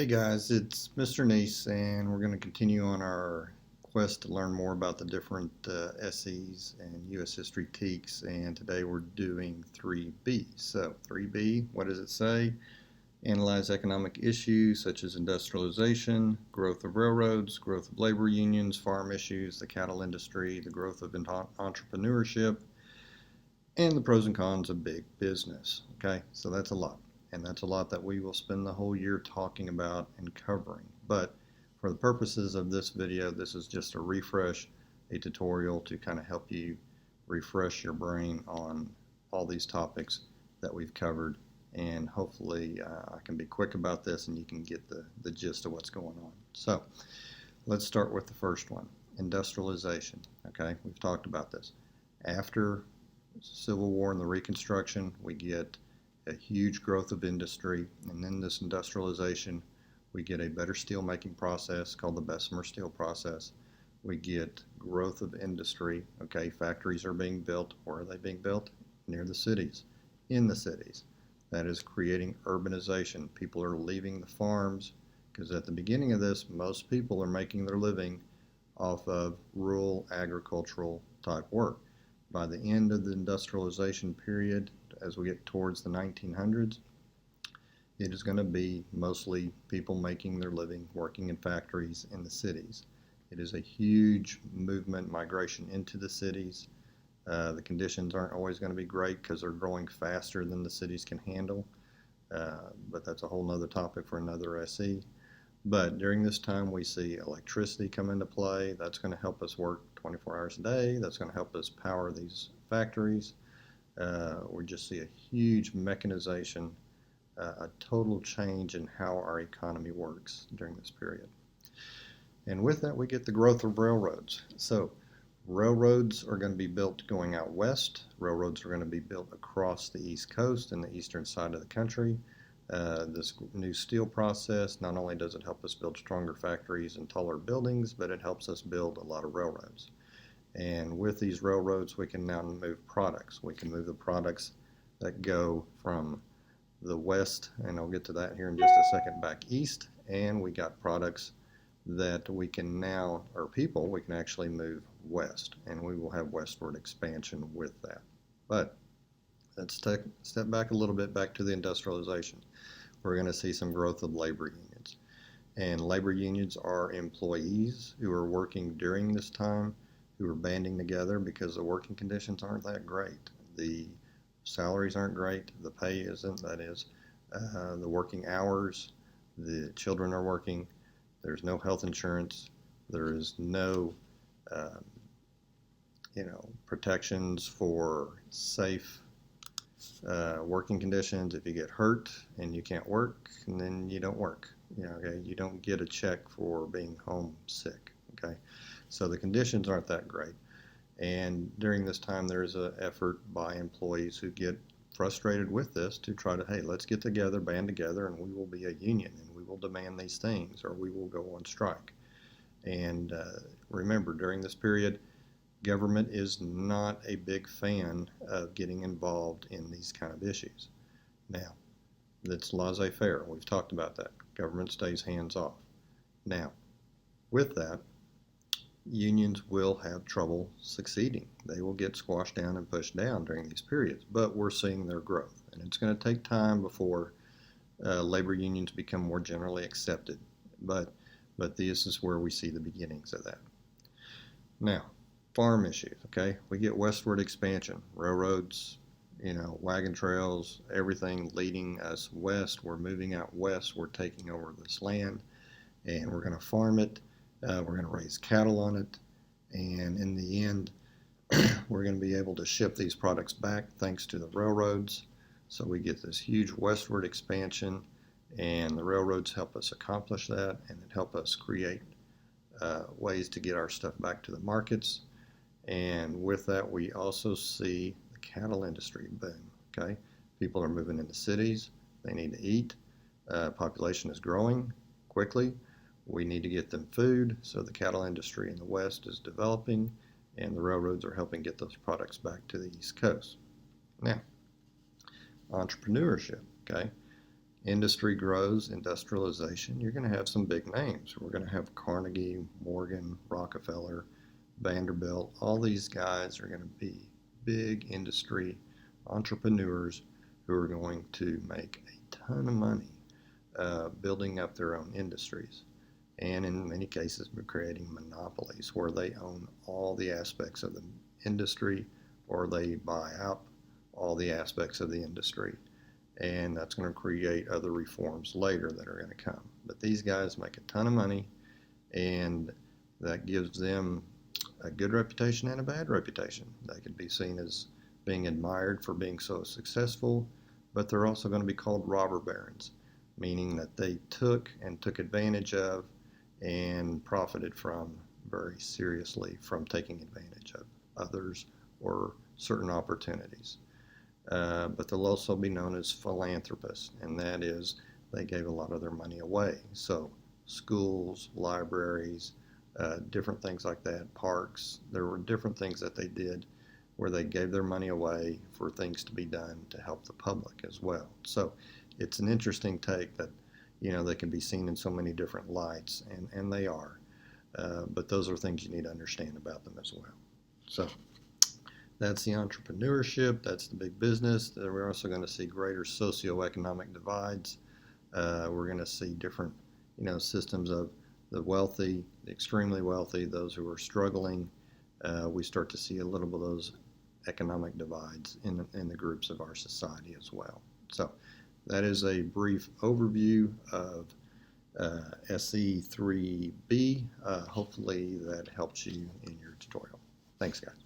Hey guys, it's Mr. Neese, and we're going to continue on our quest to learn more about the different SEs and U.S. History TEKS, and today we're doing 3B. So 3B, what does it say? Analyze economic issues such as industrialization, growth of railroads, growth of labor unions, farm issues, the cattle industry, the growth of entrepreneurship, and the pros and cons of big business. Okay, so that's a lot. And that's a lot that we will spend the whole year talking about and covering. But for the purposes of this video, this is just a refresh, a tutorial to kind of help you refresh your brain on all these topics that we've covered. And hopefully I can be quick about this and you can get the gist of what's going on. So let's start with the first one, industrialization. Okay, we've talked about this. After Civil War and the Reconstruction, we get a huge growth of industry, and in this industrialization we get a better steel making process called the Bessemer steel process. We get growth of industry. Okay, factories are being built. Where are they being built? Near the cities, in the cities. That is creating urbanization. People are leaving the farms because at the beginning of this, most people are making their living off of rural agricultural type work. By the end of the industrialization period, as we get towards the 1900s, it is going to be mostly people making their living working in factories in the cities. It is a huge movement, migration into the cities. The conditions aren't always going to be great because they're growing faster than the cities can handle, but that's a whole nother topic for another SE. But during this time we see electricity come into play. That's going to help us work 24 hours a day. That's going to help us power these factories. We just see a huge mechanization, a total change in how our economy works during this period. And with that we get the growth of railroads. So railroads are going to be built going out west. Railroads are going to be built across the East Coast and the eastern side of the country. This new steel process, not only does it help us build stronger factories and taller buildings, but it helps us build a lot of railroads. And with these railroads, we can now move products. We can move the products that go from the west, and I'll get to that here in just a second, back east. And we got products that we can now, or people, we can actually move west. And we will have westward expansion with that. But let's step back a little bit, back to the industrialization. We're going to see some growth of labor unions. And labor unions are employees who are working during this time, who are banding together because the working conditions aren't that great. The salaries aren't great, the pay isn't, that is. The working hours, the children are working, there's no health insurance, there is no protections for safe working conditions. If you get hurt and you can't work, then you don't work. Okay? You don't get a check for being homesick. Okay, so the conditions aren't that great. And during this time, there's an effort by employees who get frustrated with this to try to, hey, let's get together, band together, and we will be a union, and we will demand these things, or we will go on strike. And remember, during this period, government is not a big fan of getting involved in these kind of issues. Now, that's laissez-faire. We've talked about that. Government stays hands off. Now, with that, unions will have trouble succeeding. They will get squashed down and pushed down during these periods, but we're seeing their growth. And it's going to take time before labor unions become more generally accepted. But this is where we see the beginnings of that. Now, farm issues, okay? We get westward expansion, railroads, wagon trails, everything leading us west. We're moving out west. We're taking over this land, and we're going to farm it. We're going to raise cattle on it, and in the end, we're going to be able to ship these products back thanks to the railroads. So we get this huge westward expansion, and the railroads help us accomplish that, and it help us create ways to get our stuff back to the markets. And with that, we also see the cattle industry boom. Okay, people are moving into cities. They need to eat. Population is growing quickly. We need to get them food, so the cattle industry in the West is developing, and the railroads are helping get those products back to the East Coast. Now, entrepreneurship, okay? Industry grows, industrialization, you're going to have some big names. We're going to have Carnegie, Morgan, Rockefeller, Vanderbilt. All these guys are going to be big industry entrepreneurs who are going to make a ton of money building up their own industries. And in many cases, we're creating monopolies where they own all the aspects of the industry or they buy out all the aspects of the industry. And that's going to create other reforms later that are going to come. But these guys make a ton of money, and that gives them a good reputation and a bad reputation. They could be seen as being admired for being so successful, but they're also going to be called robber barons, meaning that they took advantage of and profited from very seriously from taking advantage of others or certain opportunities. But they'll also be known as philanthropists, and that is they gave a lot of their money away. So schools, libraries, different things like that, parks, there were different things that they did where they gave their money away for things to be done to help the public as well. So it's an interesting take that, they can be seen in so many different lights, and they are. But those are things you need to understand about them as well. So that's the entrepreneurship, that's the big business. We're also going to see greater socioeconomic divides. We're going to see different, systems of the wealthy, the extremely wealthy, those who are struggling. We start to see a little bit of those economic divides in the groups of our society as well. So that is a brief overview of SE3B. Hopefully that helps you in your tutorial. Thanks, guys.